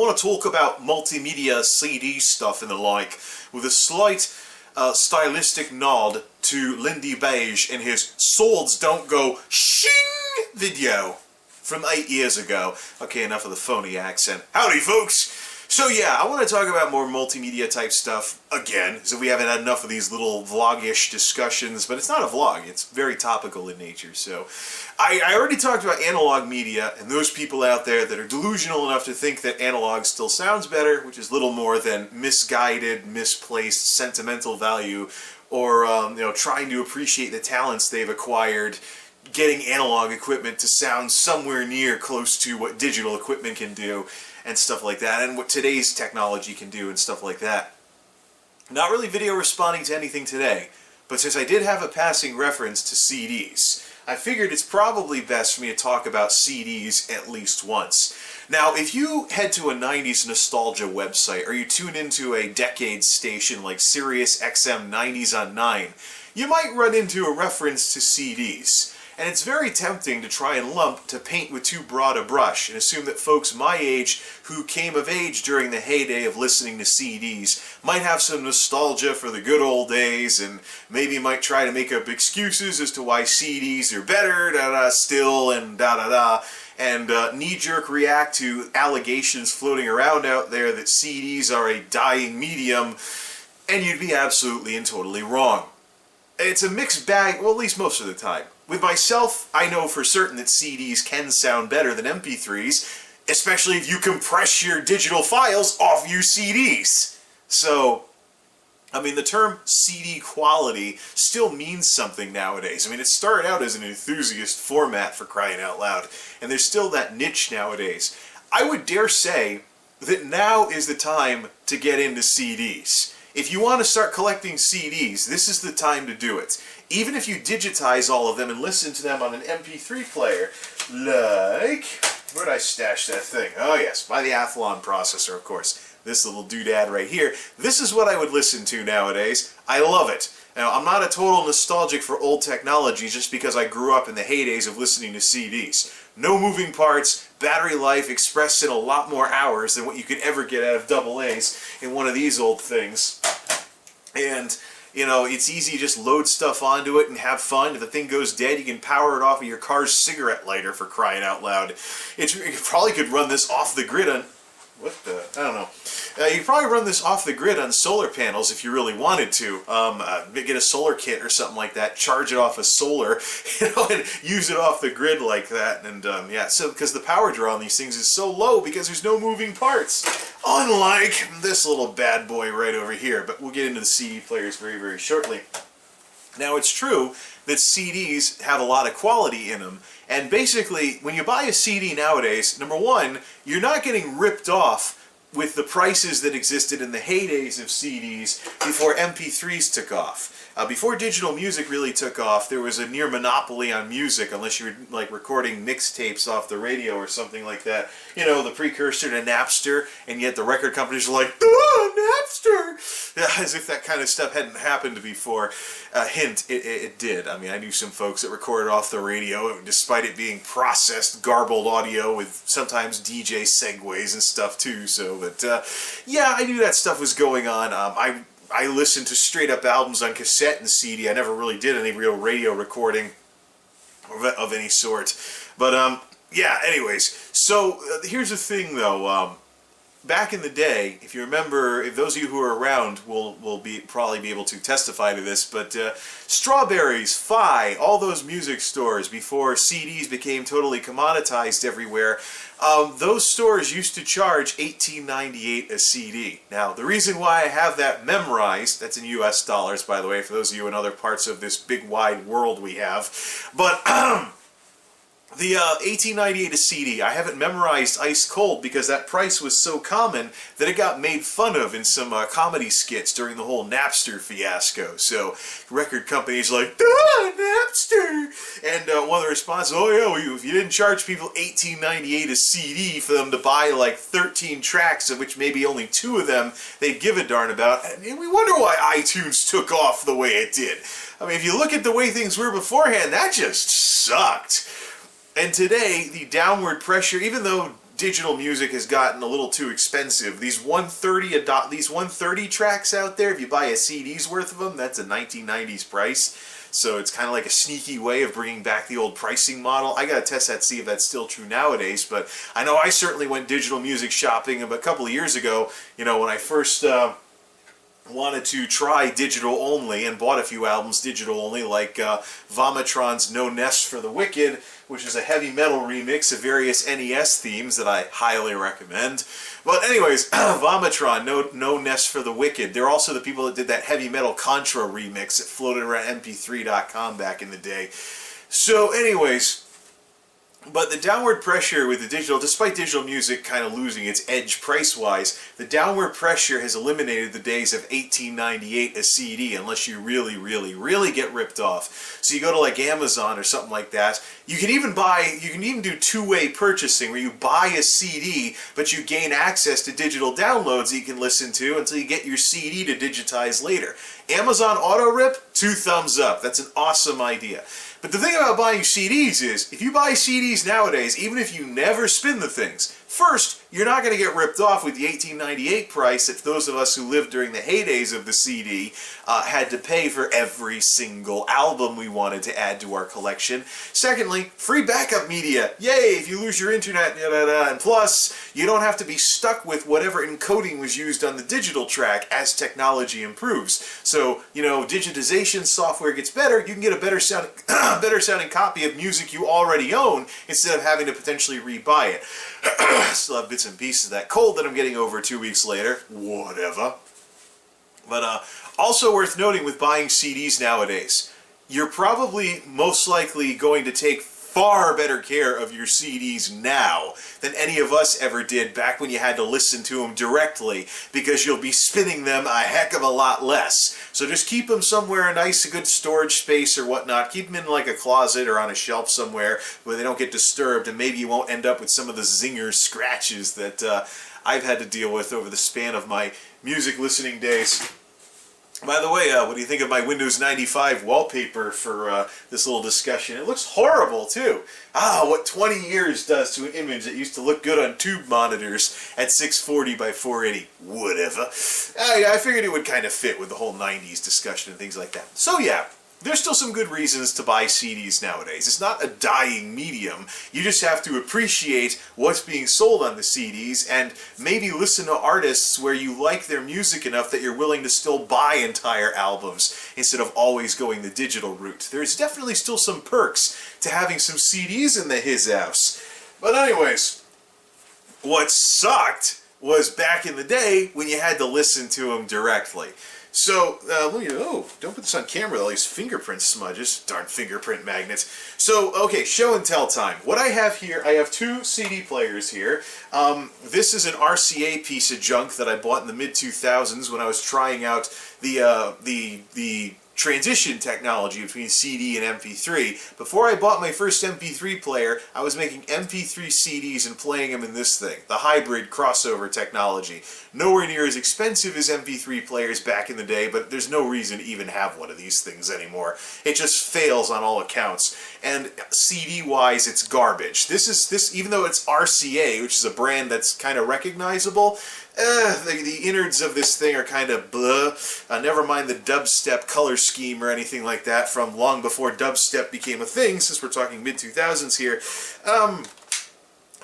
want to talk about multimedia CD stuff and the like, with a slight stylistic nod to Lindy Beige in his Swords Don't Go Shing video from 8 years ago. Okay, enough of the phony accent. Howdy, folks! So yeah, I want to talk about more multimedia type stuff again, so we haven't had enough of these little vlog-ish discussions, but it's not a vlog, it's very topical in nature. So I already talked about analog media and those people out there that are delusional enough to think that analog still sounds better, which is little more than misguided, misplaced, sentimental value, or trying to appreciate the talents they've acquired getting analog equipment to sound somewhere near close to what digital equipment can do and stuff like that, and what today's technology can do and stuff like that. Not really video responding to anything today, but since I did have a passing reference to CDs, I figured it's probably best for me to talk about CDs at least once. Now, if you head to a 90s nostalgia website, or you tune into a decades station like Sirius XM 90s on 9, you might run into a reference to CDs. And it's very tempting to try and lump to paint with too broad a brush and assume that folks my age who came of age during the heyday of listening to CDs might have some nostalgia for the good old days and maybe might try to make up excuses as to why CDs are better, still, and and knee-jerk react to allegations floating around out there that CDs are a dying medium, and you'd be absolutely and totally wrong. It's a mixed bag, well, at least most of the time. With myself, I know for certain that CDs can sound better than MP3s, especially if you compress your digital files off your CDs. So, I mean, the term CD quality still means something nowadays. I mean, it started out as an enthusiast format, for crying out loud, and there's still that niche nowadays. I would dare say that now is the time to get into CDs. If you want to start collecting CDs, this is the time to do it. Even if you digitize all of them and listen to them on an MP3 player, like, where'd I stash that thing? Oh yes, by the Athlon processor, of course. This little doodad right here. This is what I would listen to nowadays. I love it. Now, I'm not a total nostalgic for old technology just because I grew up in the heydays of listening to CDs. No moving parts, battery life expressed in a lot more hours than what you could ever get out of AA's in one of these old things. And, you know, it's easy to just load stuff onto it and have fun. If the thing goes dead, you can power it off of your car's cigarette lighter, for crying out loud. You probably could run this off the grid on... What the... I don't know. You could probably run this off the grid on solar panels if you really wanted to. Get a solar kit or something like that, charge it off of solar, and use it off the grid like that. And yeah, so because the power draw on these things is so low because there's no moving parts. Unlike this little bad boy right over here. But we'll get into the CD players very, very shortly. Now, it's true that CDs have a lot of quality in them. And basically, when you buy a CD nowadays, number one, you're not getting ripped off with the prices that existed in the heydays of CDs before MP3s took off. Before digital music really took off, there was a near monopoly on music, unless you were like recording mixtapes off the radio or something like that. You know, the precursor to Napster, and yet the record companies are like, oh, Napster! Yeah, as if that kind of stuff hadn't happened before. Hint, it did. I mean, I knew some folks that recorded off the radio, despite it being processed, garbled audio with sometimes DJ segues and stuff too, so, but, yeah, I knew that stuff was going on. I listened to straight-up albums on cassette and CD. I never really did any real radio recording of any sort. But, yeah, anyways. So, here's the thing, though. Back in the day, if you remember, if those of you who are around will probably be able to testify to this, but Strawberries, Fi, all those music stores before CDs became totally commoditized everywhere, those stores used to charge $18.98 a CD. Now, the reason why I have that memorized, that's in US dollars, by the way, for those of you in other parts of this big wide world we have, but the $18.98 a CD, I have it memorized ice cold because that price was so common that it got made fun of in some comedy skits during the whole Napster fiasco. So record companies like, Napster! And one of the responses, oh yeah, well, if you didn't charge people $18.98 a CD for them to buy like 13 tracks, of which maybe only 2 of them they'd give a darn about, and we wonder why iTunes took off the way it did. I mean, if you look at the way things were beforehand, that just sucked. And today, the downward pressure, even though digital music has gotten a little too expensive. These 130 tracks out there, if you buy a CD's worth of them, that's a 1990s price. So it's kind of like a sneaky way of bringing back the old pricing model. I gotta test that, see if that's still true nowadays, but I know I certainly went digital music shopping a couple of years ago, you know, when I first wanted to try digital only and bought a few albums digital only, like Vomitron's No Nest for the Wicked, which is a heavy metal remix of various NES themes that I highly recommend. But anyways, Vomitron, No Nest for the Wicked. They're also the people that did that heavy metal Contra remix that floated around mp3.com back in the day. So anyways, but the downward pressure with the digital, despite digital music kind of losing its edge price-wise, the downward pressure has eliminated the days of $18.98 a CD, unless you really, really, really get ripped off. So you go to like Amazon or something like that. You can even do two-way purchasing, where you buy a CD, but you gain access to digital downloads that you can listen to until you get your CD to digitize later. Amazon Auto Rip, 2 thumbs up. That's an awesome idea. But the thing about buying CDs is, if you buy CDs nowadays, even if you never spin the things, first, you're not going to get ripped off with the $18.98 price that those of us who lived during the heydays of the CD had to pay for every single album we wanted to add to our collection. Secondly, free backup media. Yay, if you lose your internet, and plus, you don't have to be stuck with whatever encoding was used on the digital track as technology improves. So, you know, digitization software gets better, you can get a better sounding copy of music you already own instead of having to potentially re-buy it. Still have bits and pieces of that cold that I'm getting over 2 weeks later. Whatever. But also worth noting with buying CDs nowadays, you're probably most likely going to take far better care of your CDs now than any of us ever did back when you had to listen to them directly, because you'll be spinning them a heck of a lot less. So just keep them somewhere, a nice, good storage space or whatnot. Keep them in like a closet or on a shelf somewhere where they don't get disturbed, and maybe you won't end up with some of the zinger scratches that I've had to deal with over the span of my music listening days. By the way, what do you think of my Windows 95 wallpaper for this little discussion? It looks horrible, too. What 20 years does to an image that used to look good on tube monitors at 640 by 480. Whatever. I figured it would kind of fit with the whole 90s discussion and things like that. So yeah, there's still some good reasons to buy CDs nowadays. It's not a dying medium. You just have to appreciate what's being sold on the CDs and maybe listen to artists where you like their music enough that you're willing to still buy entire albums instead of always going the digital route. There's definitely still some perks to having some CDs in the his house. But anyways, what sucked was back in the day when you had to listen to them directly. So, don't put this on camera, all these fingerprint smudges. Darn fingerprint magnets. So, okay, show and tell time. What I have here, I have 2 CD players here. This is an RCA piece of junk that I bought in the mid-2000s when I was trying out the transition technology between CD and MP3. Before I bought my first MP3 player, I was making MP3 CDs and playing them in this thing, the hybrid crossover technology. Nowhere near as expensive as MP3 players back in the day, but there's no reason to even have one of these things anymore. It just fails on all accounts. And CD-wise, it's garbage. This even though it's RCA, which is a brand that's kind of recognizable, the innards of this thing are kind of blah. Never mind the dubstep color scheme or anything like that from long before dubstep became a thing, since we're talking mid-2000s here.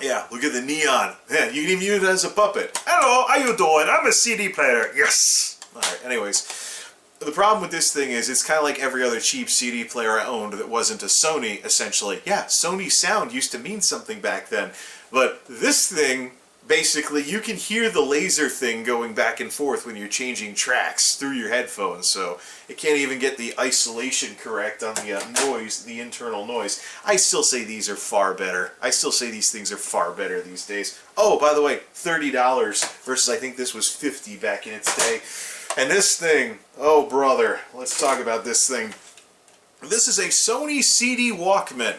Yeah, look at the neon. Yeah, you can even use it as a puppet. Hello, how you doing? I'm a CD player. Yes! Alright, anyways. The problem with this thing is it's kind of like every other cheap CD player I owned that wasn't a Sony, essentially. Yeah, Sony sound used to mean something back then. But this thing, basically, you can hear the laser thing going back and forth when you're changing tracks through your headphones, so it can't even get the isolation correct on the noise, the internal noise. I still say these are far better. I still say these things are far better these days. Oh, by the way, $30 versus I think this was $50 back in its day. And this thing, oh brother, let's talk about this thing. This is a Sony CD Walkman,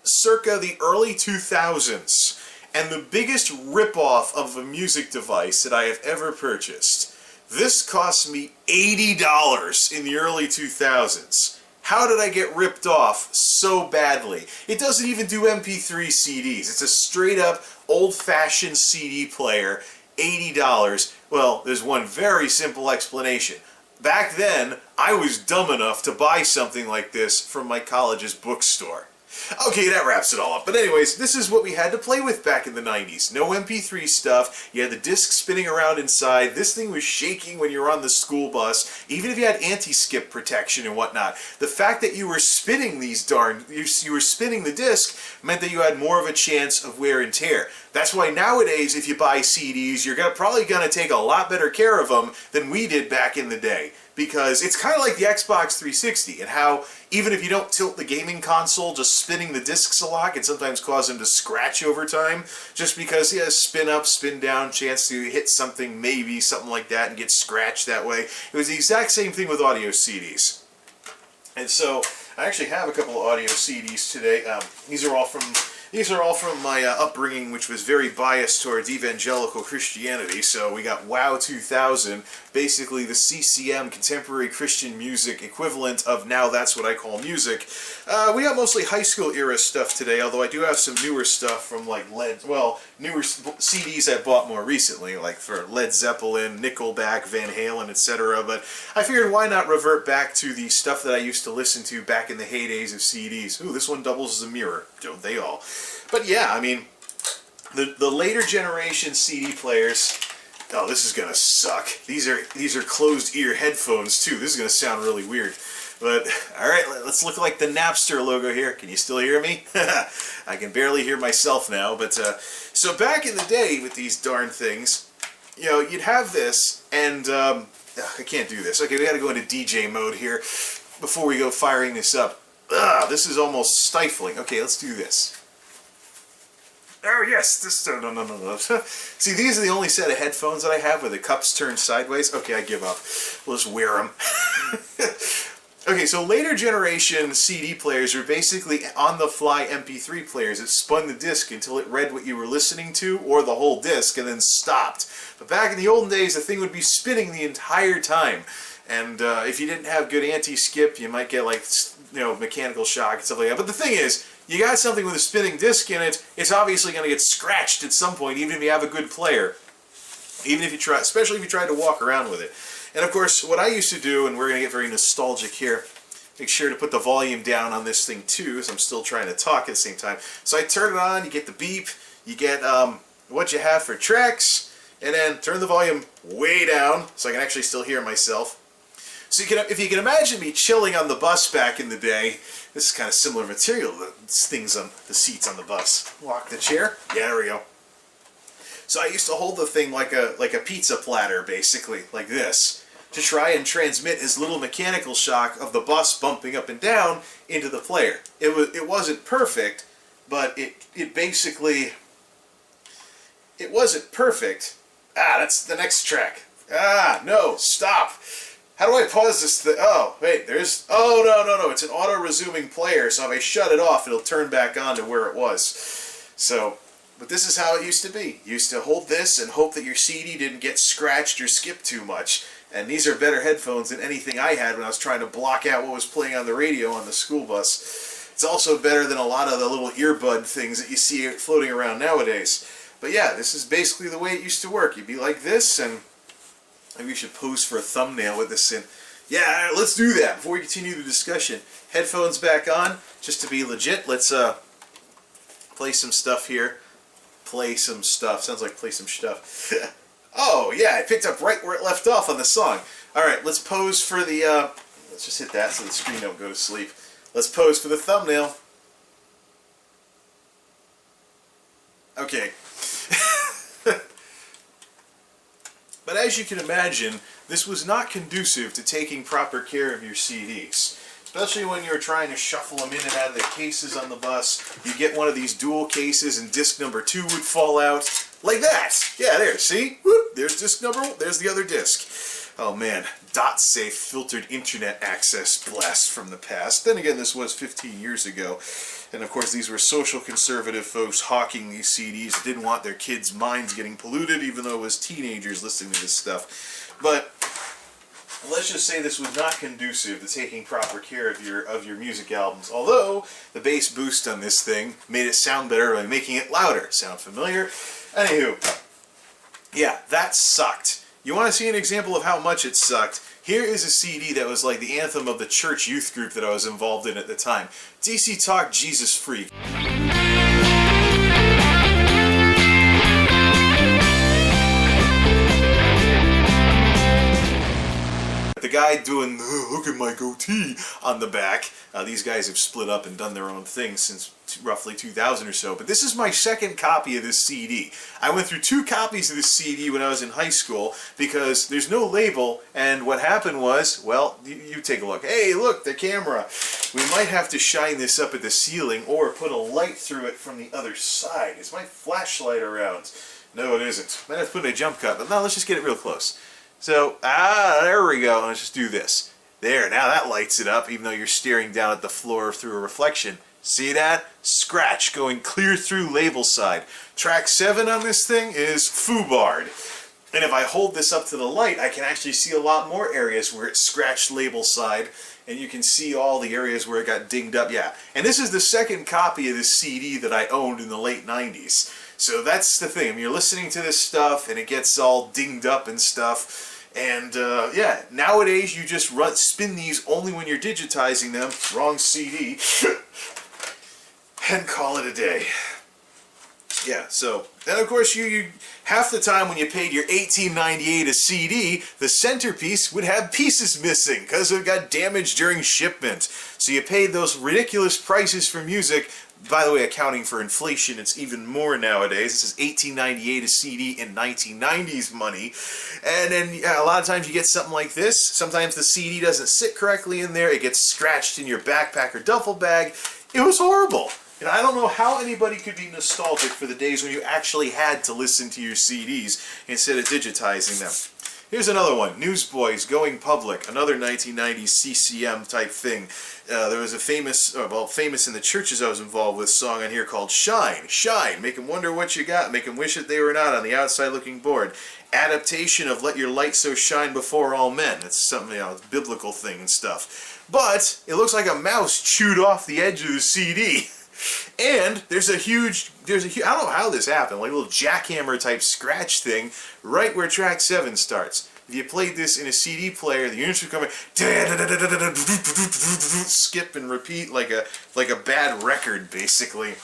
circa the early 2000s. And the biggest ripoff of a music device that I have ever purchased. This cost me $80 in the early 2000s. How did I get ripped off so badly? It doesn't even do MP3 CDs. It's a straight up old-fashioned CD player, $80. Well, there's one very simple explanation. Back then, I was dumb enough to buy something like this from my college's bookstore. Okay, that wraps it all up. But anyways, this is what we had to play with back in the 90s. No MP3 stuff. You had the disc spinning around inside. This thing was shaking when you were on the school bus, even if you had anti-skip protection and whatnot. The fact that you were spinning these you were spinning the disc meant that you had more of a chance of wear and tear. That's why nowadays, if you buy CDs, you're probably going to take a lot better care of them than we did back in the day. Because it's kind of like the Xbox 360 and how even if you don't tilt the gaming console, just spinning the discs a lot can sometimes cause them to scratch over time. Just because he has spin up, spin down, chance to hit something, maybe something like that, and get scratched that way. It was the exact same thing with audio CDs. And so I actually have a couple of audio CDs today. These are all from my upbringing, which was very biased towards evangelical Christianity. So we got WOW 2000, basically the CCM, Contemporary Christian Music, equivalent of Now That's What I Call Music. We got mostly high school era stuff today, although I do have some newer stuff from like newer CDs I bought more recently, like for Led Zeppelin, Nickelback, Van Halen, etc. But I figured why not revert back to the stuff that I used to listen to back in the heydays of CDs. Ooh, this one doubles as a mirror, don't they all? But yeah, I mean, the later generation CD players. Oh, this is gonna suck. These are closed ear headphones too. This is gonna sound really weird. But all right, let's look like the Napster logo here. Can you still hear me? I can barely hear myself now. But so back in the day with these darn things, you know, you'd have this, and I can't do this. Okay, we got to go into DJ mode here before we go firing this up. This is almost stifling. Okay, let's do this. Oh yes, this no. See, these are the only set of headphones that I have where the cups turn sideways. Okay, I give up. We'll just wear them. Okay, so later generation CD players were basically on-the-fly MP3 players. It spun the disc until it read what you were listening to, or the whole disc, and then stopped. But back in the olden days, the thing would be spinning the entire time. And if you didn't have good anti-skip, you might get like, you know, mechanical shock and stuff like that. But the thing is, you got something with a spinning disc in it, it's obviously going to get scratched at some point, even if you have a good player. Even if you try, especially if you try to walk around with it. And of course, what I used to do, and we're going to get very nostalgic here, make sure to put the volume down on this thing too, as I'm still trying to talk at the same time. So I turn it on, you get the beep, you get what you have for tracks, and then turn the volume way down so I can actually still hear myself. So if you can imagine me chilling on the bus back in the day, this is kind of similar material to the things on the seats on the bus. Lock the chair. Yeah, there we go. So I used to hold the thing like a pizza platter, basically, like this, to try and transmit as little mechanical shock of the bus bumping up and down into the player. It wasn't perfect, but it basically, it wasn't perfect. That's the next track. No, stop. How do I pause this thing? Oh, wait, oh, no, it's an auto-resuming player, so if I shut it off, it'll turn back on to where it was. So, but this is how it used to be. You used to hold this and hope that your CD didn't get scratched or skipped too much. And these are better headphones than anything I had when I was trying to block out what was playing on the radio on the school bus. It's also better than a lot of the little earbud things that you see floating around nowadays. But yeah, this is basically the way it used to work. You'd be like this, and maybe we should pose for a thumbnail with this in. Yeah, let's do that before we continue the discussion. Headphones back on, just to be legit. Let's play some stuff here. Play some stuff. Sounds like play some stuff. Oh, yeah, it picked up right where it left off on the song. Alright, let's pose for the, let's just hit that so the screen don't go to sleep. Let's pose for the thumbnail. Okay. But as you can imagine, this was not conducive to taking proper care of your CDs. Especially when you're trying to shuffle them in and out of the cases on the bus. You get one of these dual cases and disc number 2 would fall out. Like that! Yeah, there, see? Whoop, there's disc number 1, there's the other disc. Oh man, .safe filtered internet access blast from the past. Then again, this was 15 years ago. And of course, these were social conservative folks hawking these CDs that didn't want their kids' minds getting polluted, even though it was teenagers listening to this stuff. But let's just say this was not conducive to taking proper care of your music albums. Although the bass boost on this thing made it sound better by making it louder. Sound familiar? Anywho, yeah, that sucked. You want to see an example of how much it sucked? Here is a CD that was like the anthem of the church youth group that I was involved in at the time. DC Talk Jesus Freak. The guy doing look at my goatee on the back. These guys have split up and done their own thing since roughly 2000 or so. But this is my second copy of this CD. I went through 2 copies of this CD when I was in high school because there's no label. And what happened was, well, you take a look. Hey, look, the camera. We might have to shine this up at the ceiling or put a light through it from the other side. Is my flashlight around? No, it isn't. Might have to put in a jump cut. But now let's just get it real close. So, there we go. Let's just do this. There, now that lights it up, even though you're staring down at the floor through a reflection. See that? Scratch going clear through label side. Track 7 on this thing is foobarred. And if I hold this up to the light, I can actually see a lot more areas where it scratched label side. And you can see all the areas where it got dinged up. Yeah. And this is the second copy of this CD that I owned in the late 90s. So that's the thing. I mean, you're listening to this stuff and it gets all dinged up and stuff. And yeah, nowadays you just spin these only when you're digitizing them. Wrong CD. And call it a day. Yeah, so, and of course you half the time when you paid your $18.98 a CD, the centerpiece would have pieces missing because it got damaged during shipment. So you paid those ridiculous prices for music. By the way, accounting for inflation, it's even more nowadays. This is $18.98 a CD in 1990s money. And then a lot of times you get something like this. Sometimes the CD doesn't sit correctly in there. It gets scratched in your backpack or duffel bag. It was horrible. And I don't know how anybody could be nostalgic for the days when you actually had to listen to your CDs instead of digitizing them. Here's another one, Newsboys Going Public, another 1990s CCM type thing. There was a famous in the churches I was involved with song on here called Shine, Shine, make them wonder what you got, make them wish that they were not on the outside looking bored. Adaptation of Let Your Light So Shine Before All Men. It's something, it's a biblical thing and stuff. But it looks like a mouse chewed off the edge of the CD. And there's a huge, I don't know how this happened, like a little jackhammer type scratch thing right where track 7 starts. If you played this in a CD player, the units would come in, skip and repeat like a bad record, basically.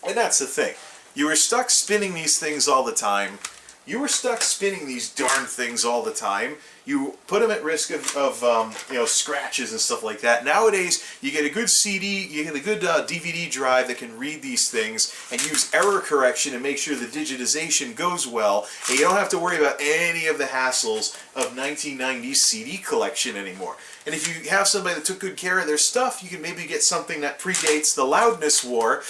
And that's the thing. You were stuck spinning these things all the time. You were stuck spinning these darn things all the time. You put them at risk of scratches and stuff like that. Nowadays, you get a good CD, you get a good DVD drive that can read these things and use error correction and make sure the digitization goes well. And you don't have to worry about any of the hassles of 1990s CD collection anymore. And if you have somebody that took good care of their stuff, you can maybe get something that predates the loudness war.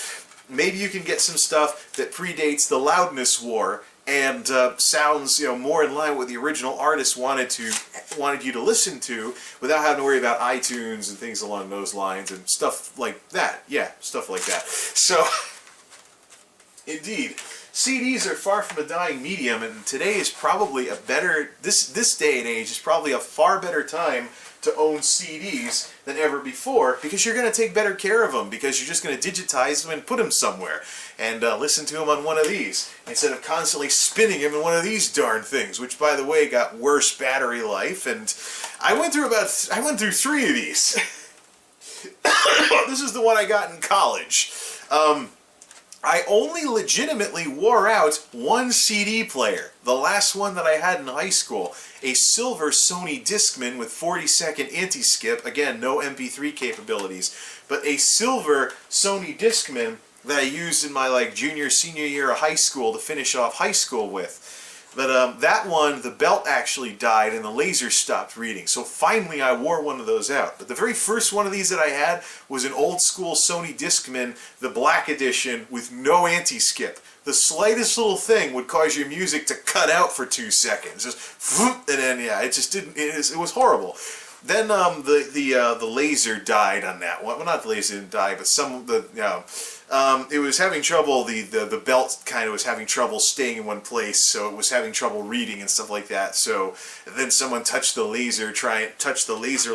Maybe you can get some stuff that predates the loudness war and sounds, more in line with what the original artist wanted you to listen to, without having to worry about iTunes and things along those lines and stuff like that. Yeah, stuff like that. So, indeed, CDs are far from a dying medium, and today is probably a better. This day and age is probably a far better time to own CDs than ever before, because you're going to take better care of them, because you're just going to digitize them and put them somewhere and listen to them on one of these instead of constantly spinning them in one of these darn things, which, by the way, got worse battery life. And I went through 3 of these. This is the one I got in college. I only legitimately wore out one CD player, the last one that I had in high school, a silver Sony Discman with 40-second anti-skip, again, no MP3 capabilities, but a silver Sony Discman that I used in my junior, senior year of high school to finish off high school with. But that one, the belt actually died and the laser stopped reading. So finally I wore one of those out. But the very first one of these that I had was an old school Sony Discman, the black edition, with no anti-skip. The slightest little thing would cause your music to cut out for 2 seconds. Just, and then, yeah, it just didn't, it was horrible. Then the laser died on that one. Well, not the laser didn't die, but it was having trouble. The belt kind of was having trouble staying in one place, so it was having trouble reading and stuff like that. So then someone touched the laser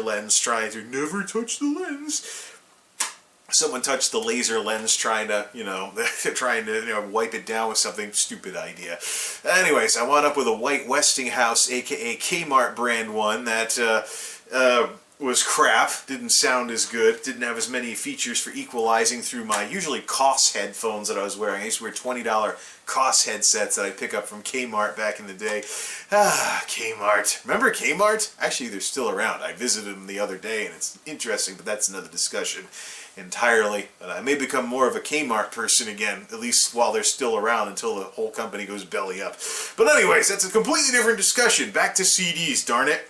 lens, trying to never touch the lens. Someone touched the laser lens, trying to wipe it down with something. Stupid idea. Anyways, I wound up with a white Westinghouse, aka Kmart brand one that was crap. Didn't sound as good. Didn't have as many features for equalizing through my usually COS headphones that I was wearing. I used to wear $20 COS headsets that I pick up from Kmart back in the day. Kmart. Remember Kmart? Actually, they're still around. I visited them the other day, and it's interesting, but that's another discussion entirely. And I may become more of a Kmart person again, at least while they're still around, until the whole company goes belly up. But anyways, that's a completely different discussion. Back to CDs, darn it.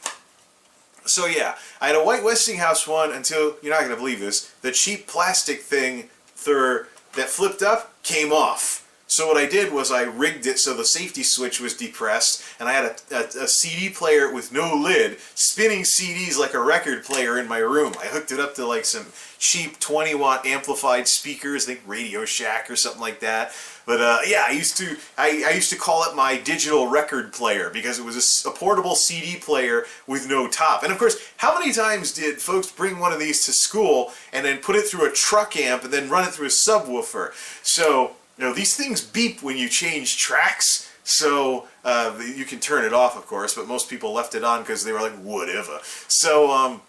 So yeah, I had a white Westinghouse one until, you're not going to believe this, the cheap plastic thing that flipped up came off. So what I did was I rigged it so the safety switch was depressed, and I had a CD player with no lid, spinning CDs like a record player in my room. I hooked it up to like some cheap 20-watt amplified speakers, I think Radio Shack or something like that. But yeah, I used to call it my digital record player because it was a portable CD player with no top. And of course, how many times did folks bring one of these to school and then put it through a truck amp and then run it through a subwoofer? So, these things beep when you change tracks, so you can turn it off, of course, but most people left it on because they were like, whatever. So,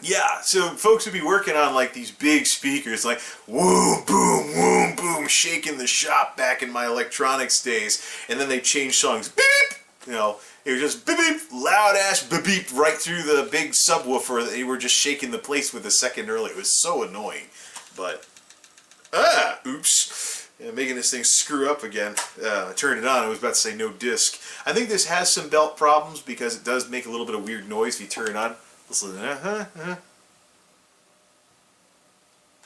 yeah, so folks would be working on like these big speakers, like whoom, boom, shaking the shop back in my electronics days, and then they change songs, beep, it was just beep, beep, loud ass beep, beep, right through the big subwoofer that they were just shaking the place with a second earlier. It was so annoying, but, oops. Yeah, making this thing screw up again. I turned it on, I was about to say no disc. I think this has some belt problems because it does make a little bit of weird noise if you turn it on. Listen,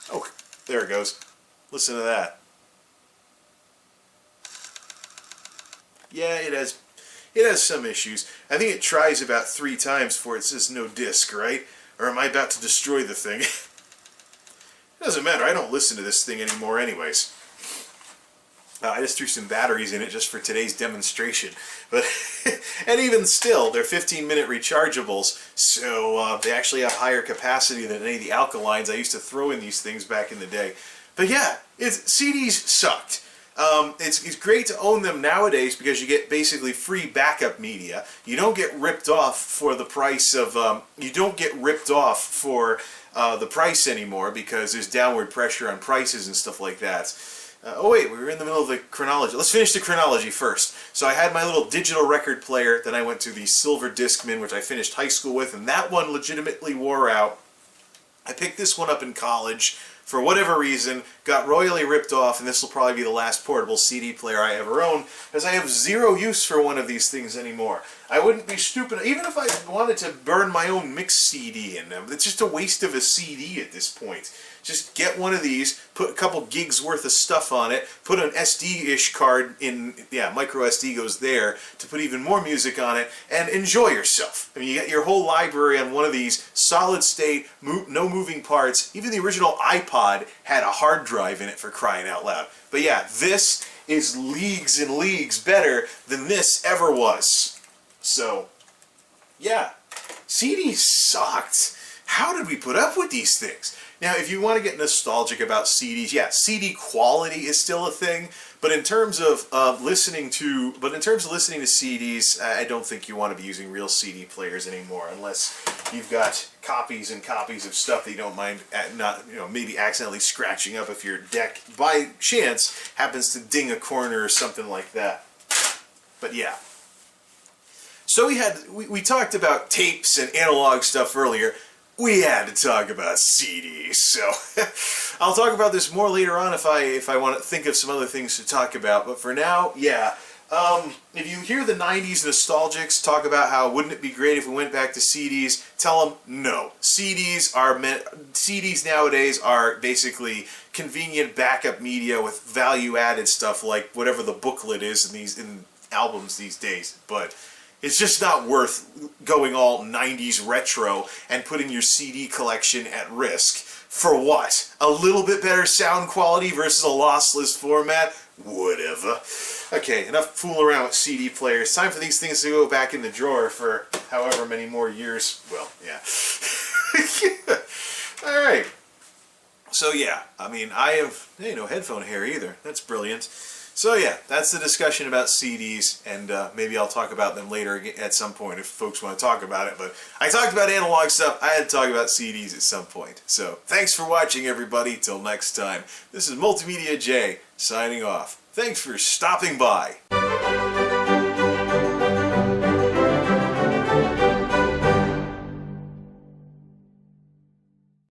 Oh, there it goes. Listen to that. Yeah, it has some issues. I think it tries about 3 times before it says no disc, right? Or am I about to destroy the thing? It doesn't matter, I don't listen to this thing anymore anyways. I just threw some batteries in it just for today's demonstration. But and even still, they're 15-minute rechargeables, so they actually have higher capacity than any of the alkalines I used to throw in these things back in the day. But yeah, CDs sucked. It's great to own them nowadays because you get basically free backup media. You don't get ripped off for the price of the price anymore because there's downward pressure on prices and stuff like that. Oh wait, we were in the middle of the chronology. Let's finish the chronology first. So I had my little digital record player, then I went to the Silver Discman, which I finished high school with, and that one legitimately wore out. I picked this one up in college, for whatever reason, got royally ripped off, and this will probably be the last portable CD player I ever own, as I have zero use for one of these things anymore. I wouldn't be stupid, even if I wanted to burn my own mix CD in them. It's just a waste of a CD at this point. Just get one of these, put a couple gigs worth of stuff on it, put an SD-ish card in, yeah, micro SD goes there, to put even more music on it, and enjoy yourself. I mean, you get your whole library on one of these, solid state, no moving parts. Even the original iPod had a hard drive in it, for crying out loud. But yeah, this is leagues and leagues better than this ever was. So, yeah, CDs sucked. How did we put up with these things? Now, if you want to get nostalgic about CDs, yeah, CD quality is still a thing, but in terms of listening to CDs, I don't think you want to be using real CD players anymore, unless you've got copies and copies of stuff that you don't mind maybe accidentally scratching up if your deck, by chance, happens to ding a corner or something like that. But yeah. So we talked about tapes and analog stuff earlier. We had to talk about CDs, so I'll talk about this more later on if I want to think of some other things to talk about. But for now, yeah. If you hear the 90s nostalgics talk about how wouldn't it be great if we went back to CDs, tell them no. CDs nowadays are basically convenient backup media with value-added stuff like whatever the booklet is in albums these days. But It's just not worth going all 90s retro and putting your CD collection at risk. For what? A little bit better sound quality versus a lossless format? Whatever. Okay, enough fooling around with CD players. Time for these things to go back in the drawer for however many more years. Well, yeah. Alright. So yeah, I mean, I have, hey, no headphone hair either. That's brilliant. So yeah, that's the discussion about CDs, and maybe I'll talk about them later at some point if folks want to talk about it. But I talked about analog stuff, I had to talk about CDs at some point. So thanks for watching, everybody. Till next time, this is MultimediaJay signing off. Thanks for stopping by.